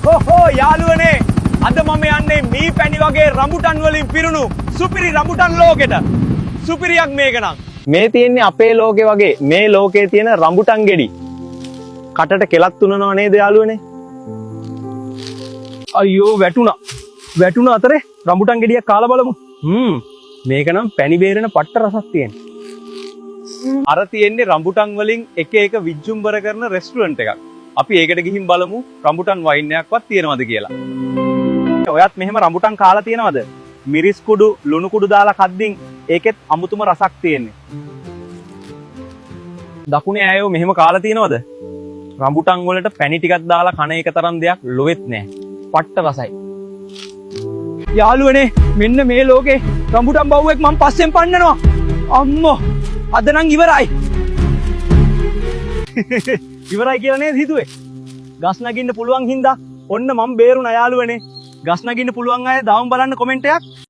හොහෝ යාළුවනේ අද මම යන්නේ මී පැණි වගේ රඹුටන් වලින් පිරුණු සුපිරි රඹුටන් ලෝකෙට. සුපිරියක් මේක නම්. මේ තියෙන්නේ අපේ ලෝකේ වගේ මේ ලෝකේ තියෙන රඹුටන් ගෙඩි. කටට කෙලක් තුනනව නේද යාළුවනේ? අයියෝ වැටුණා අතරේ රඹුටන් ගෙඩියක් කාලා බලමු. මේක නම් පැණි බේරෙන පට්ට රසක් තියෙනවා. අර තියෙන්නේ රඹුටන් වලින් එක එක විජ්ජුම්බර කරන රෙස්ටුරන්ට් එකක්. අපි ඒකට ගිහින් බලමු රඹුටන් වයින් එකක්වත් තියෙනවද කියලා. ඔයත් මෙහෙම රඹුටන් කාලා තියෙනවද? මිරිස් කුඩු, ලුණු කුඩු දාලා කද්දින් ඒකෙත් අමුතුම රසක් තියෙන්නේ. දකුණේ අයෝ මෙහෙම කාලා තියෙනවද? රඹුටන් වලට පැණි ටිකක් දාලා කන එක තරම් දෙයක් ලොවෙත් නැහැ. පට්ට රසයි. යාළුවනේ මෙන්න මේ ලෝකේ රඹුටන් බවුවෙක් මම පස්සෙන් පන්නනවා. අම්මෝ අද නම් ඉවරයි. ඉවරයි කියලා නේද හිතුවේ? ගස් නගින්න පුළුවන් හින්දා ඔන්න මම බේරුණා යාළුවනේ. ගස් නගින්න පුළුවන් අය දාමු බලන්න කමෙන්ට් එකක්.